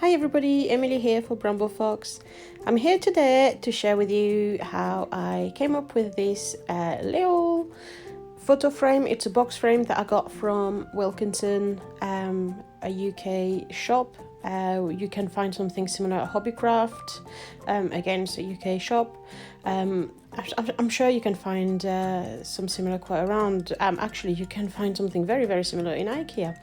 Hi everybody, Emilie here for Bramble Fox. I'm here today to share with you how I came up with this little photo frame. It's a box frame that I got from Wilkinson, a UK shop. You can find something similar at Hobbycraft. Again, it's a UK shop. I'm sure you can find some similar quite around. Actually, you can find something very, very similar in IKEA.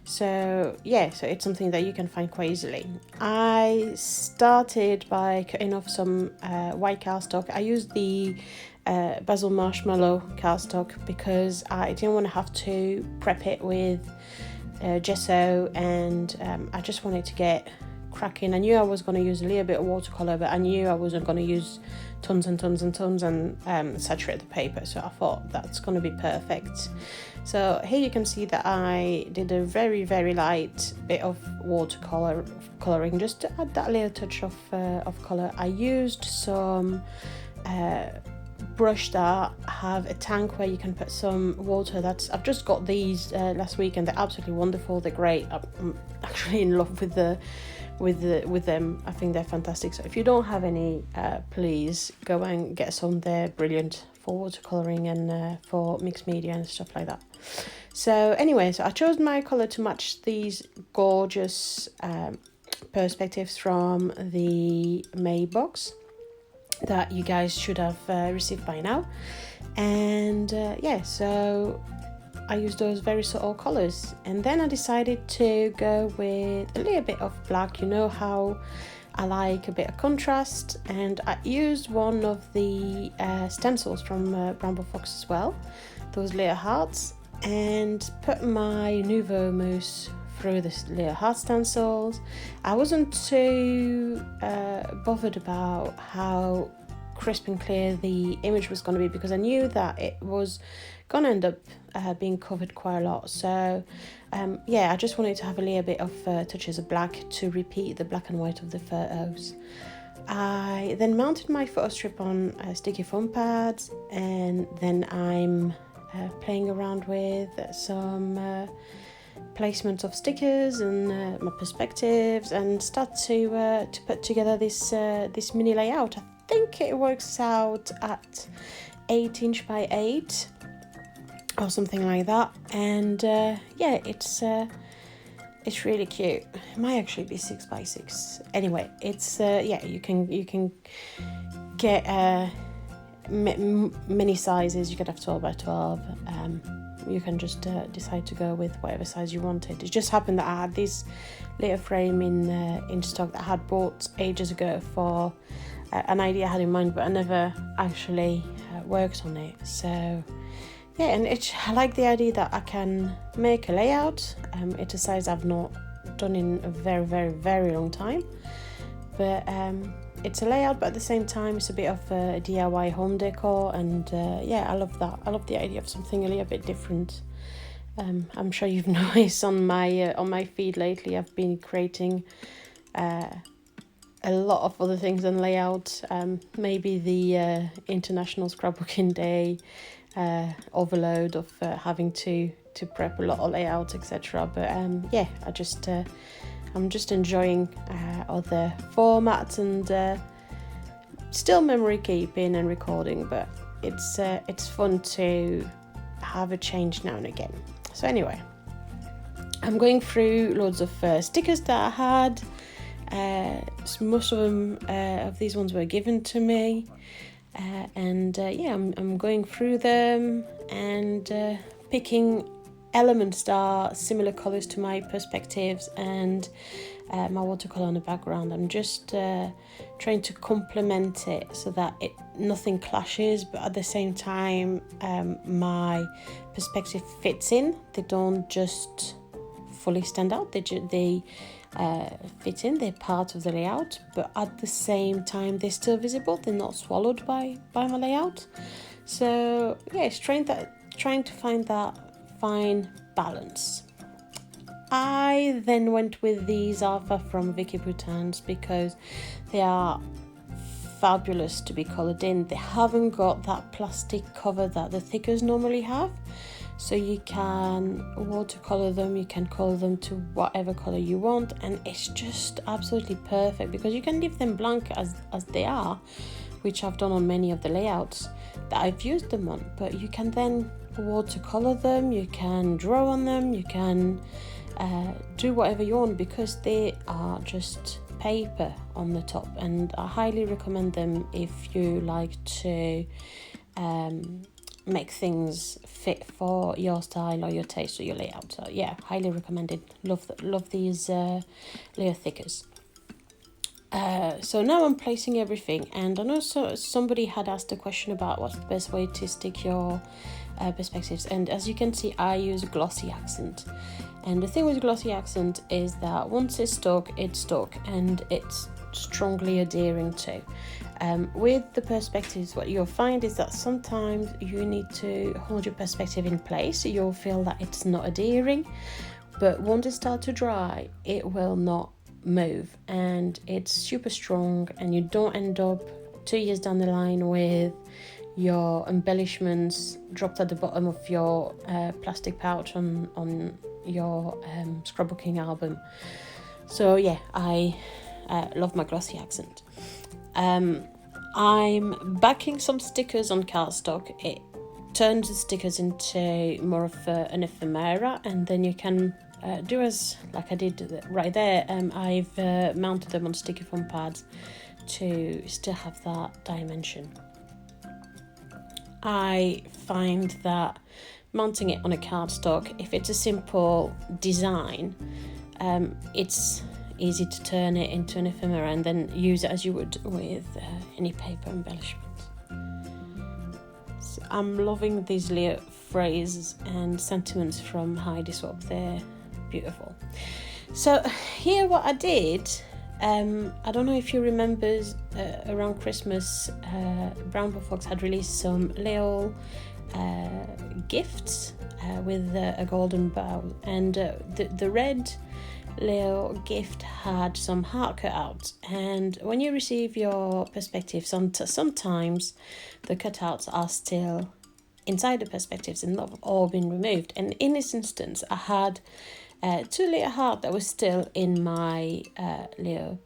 So it's something that you can find quite easily. I started by cutting off some white cardstock. I used the basil marshmallow cardstock because I didn't want to have to prep it with gesso, and I just wanted to get cracking. I knew I was going to use a little bit of watercolor, but I knew I wasn't going to use tons and tons and tons and saturate the paper, so I thought that's going to be perfect. So here you can see that I did a very, very light bit of coloring just to add that little touch of color. I used some brush that have a tank where you can put some water. I've just got these last week and they're absolutely wonderful. They're great. I'm actually in love with them. I think they're fantastic. So if you don't have any, please go and get some. They're brilliant for watercoloring and for mixed media and stuff like that. So anyway, I chose my color to match these gorgeous perspectives from the May box that you guys should have received by now. And so I used those very subtle colors, and then I decided to go with a little bit of black. You know how I like a bit of contrast, and I used one of the stencils from Bramble Fox as well, those little hearts, and put my Nouveau Mousse through the little heart stencils. I wasn't too bothered about how crisp and clear the image was going to be because I knew that it was going to end up being covered quite a lot. So I just wanted to have a little bit of touches of black to repeat the black and white of the photos. I then mounted my photo strip on sticky foam pads, and then I'm playing around with some placement of stickers and my perspectives, and start to put together this mini layout. I think it works out at 8 inch by 8 or something like that, and it's really cute. It might actually be 6 by 6. Anyway, it's you can get many sizes. You could have 12 by 12. You can just decide to go with whatever size you wanted. It just happened that I had this little frame in stock that I had bought ages ago for an idea I had in mind, but I never actually worked on it. So and I like the idea that I can make a layout. It's a size I've not done in a very, very, very long time, but it's a layout, but at the same time it's a bit of a DIY home decor, and I love that. I love the idea of something a little bit different. I'm sure you've noticed on my feed lately I've been creating a lot of other things than layout. Maybe the International Scrapbooking Day overload of having to prep a lot of layouts, etc. But I'm just enjoying other formats and still memory keeping and recording, but it's fun to have a change now and again. So anyway, I'm going through loads of stickers that I had. Most of them of these ones were given to me, I'm going through them and picking elements that are similar colors to my perspectives and my watercolor on the background. I'm just trying to complement it so that nothing clashes, but at the same time my perspective fits in. They don't just fully stand out, they fit in, they're part of the layout, but at the same time they're still visible, they're not swallowed by my layout. So it's trying to find that fine balance. I then went with these Alpha from Vicky Boutan's because they are fabulous to be coloured in. They haven't got that plastic cover that the thickers normally have, So you can watercolor them, you can color them to whatever color you want, and it's just absolutely perfect because you can leave them blank as they are, which I've done on many of the layouts that I've used them on, but you can then watercolor them, you can draw on them, you can do whatever you want because they are just paper on the top, and I highly recommend them if you like to make things fit for your style or your taste or your layout. So yeah, highly recommended. Love these layer thickers. So now I'm placing everything, and I know somebody had asked a question about what's the best way to stick your perspectives, and as you can see I use glossy accent. And the thing with glossy accent is that once it's stuck, and it's strongly adhering to. With the perspectives, what you'll find is that sometimes you need to hold your perspective in place, so you'll feel that it's not adhering, but once it starts to dry, it will not move, and it's super strong, and you don't end up 2 years down the line with your embellishments dropped at the bottom of your plastic pouch on your scrapbooking album. So yeah, I love my glossy accent. I'm backing some stickers on cardstock. It turns the stickers into more of an ephemera, and then you can do as like I did right there. I've mounted them on sticky foam pads to still have that dimension. I find that mounting it on a cardstock, if it's a simple design, it's easy to turn it into an ephemera and then use it as you would with any paper embellishments. So I'm loving these little phrases and sentiments from Heidi Swap. They're beautiful. So here what I did, I don't know if you remember around Christmas, Brown Bull Fox had released some little gifts with a golden bow, and the red little gift had some heart cutouts, and when you receive your perspectives, sometimes the cutouts are still inside the perspectives and not all been removed. And in this instance I had 2 little heart that was still in my little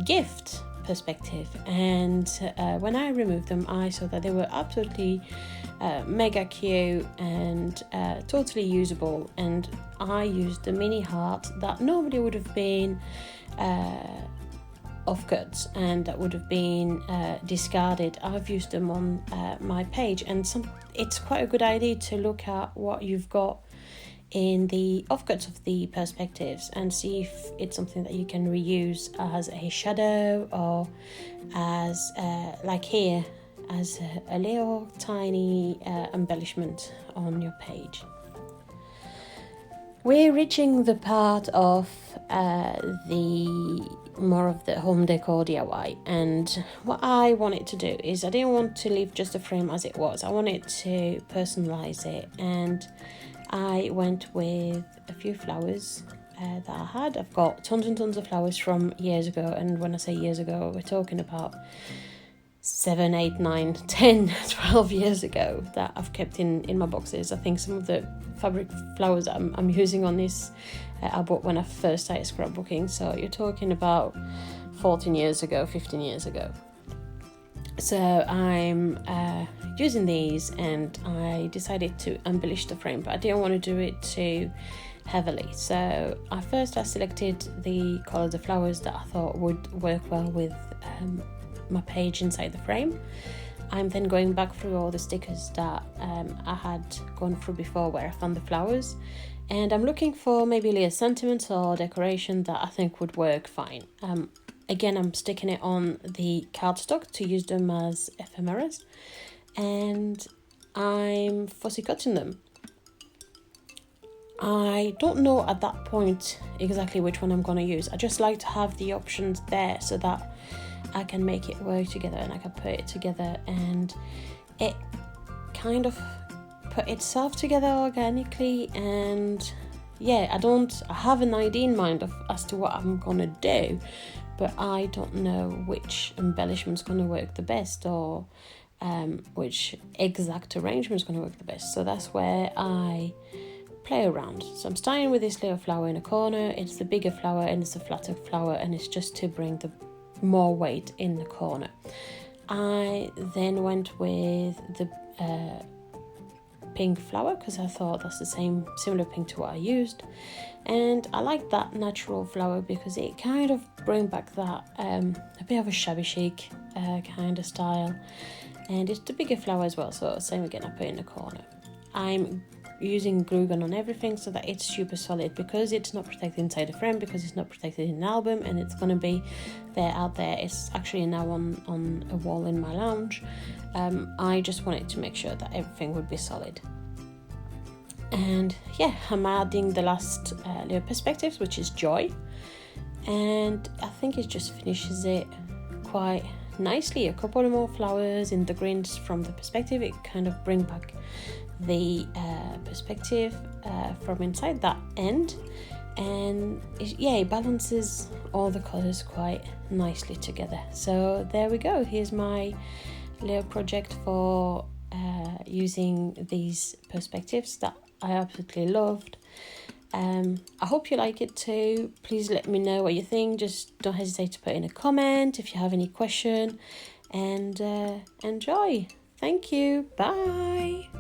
gift perspective, and when I removed them I saw that they were absolutely mega cute and totally usable, and I used the mini heart that normally would have been offcuts and that would have been discarded. I've used them on my page, and it's quite a good idea to look at what you've got in the offcuts of the perspectives and see if it's something that you can reuse as a shadow or as like here as a little tiny embellishment on your page. We're reaching the part of the more of the home decor DIY, and what I wanted to do is I didn't want to leave just the frame as it was. I wanted to personalize it, and I went with a few flowers that I had. I've got tons and tons of flowers from years ago, and when I say years ago, we're talking about 7, 8, 9, 10, 12 years ago that I've kept in my boxes. I think some of the fabric flowers I'm using on this I bought when I first started scrapbooking, so you're talking about 14 years ago, 15 years ago. So I'm using these, and I decided to embellish the frame, but I didn't want to do it too heavily. So I selected the colours of flowers that I thought would work well with my page inside the frame. I'm then going back through all the stickers that I had gone through before where I found the flowers, and I'm looking for maybe little sentiments or decoration that I think would work fine. Again, I'm sticking it on the cardstock to use them as ephemeras, and I'm fussy cutting them. I don't know at that point exactly which one I'm going to use. I just like to have the options there so that I can make it work together and I can put it together and it kind of put itself together organically. And yeah, I have an idea in mind as to what I'm gonna do, but I don't know which embellishment's gonna work the best or which exact arrangement is going to work the best. So that's where I play around. So I'm starting with this little flower in a corner. It's the bigger flower and it's a flatter flower, and it's just to bring the more weight in the corner. I then went with the pink flower because I thought that's the similar pink to what I used, and I like that natural flower because it kind of bring back that a bit of a shabby chic kind of style, and it's the bigger flower as well. So same again, I put it in the corner. I'm using glue gun on everything so that it's super solid, because it's not protected inside the frame, because it's not protected in an album, and it's going to be there out there. It's actually now on a wall in my lounge. I just wanted to make sure that everything would be solid. And yeah, I'm adding the last little perspectives, which is Joy, and I think it just finishes it quite nicely. A couple of more flowers in the greens from the perspective, it kind of bring back the perspective from inside that end, and it balances all the colors quite nicely together. So there we go, here's my little project for using these perspectives that I absolutely loved. I hope you like it too. Please let me know what you think. Just don't hesitate to put in a comment if you have any question, and enjoy. Thank you. Bye.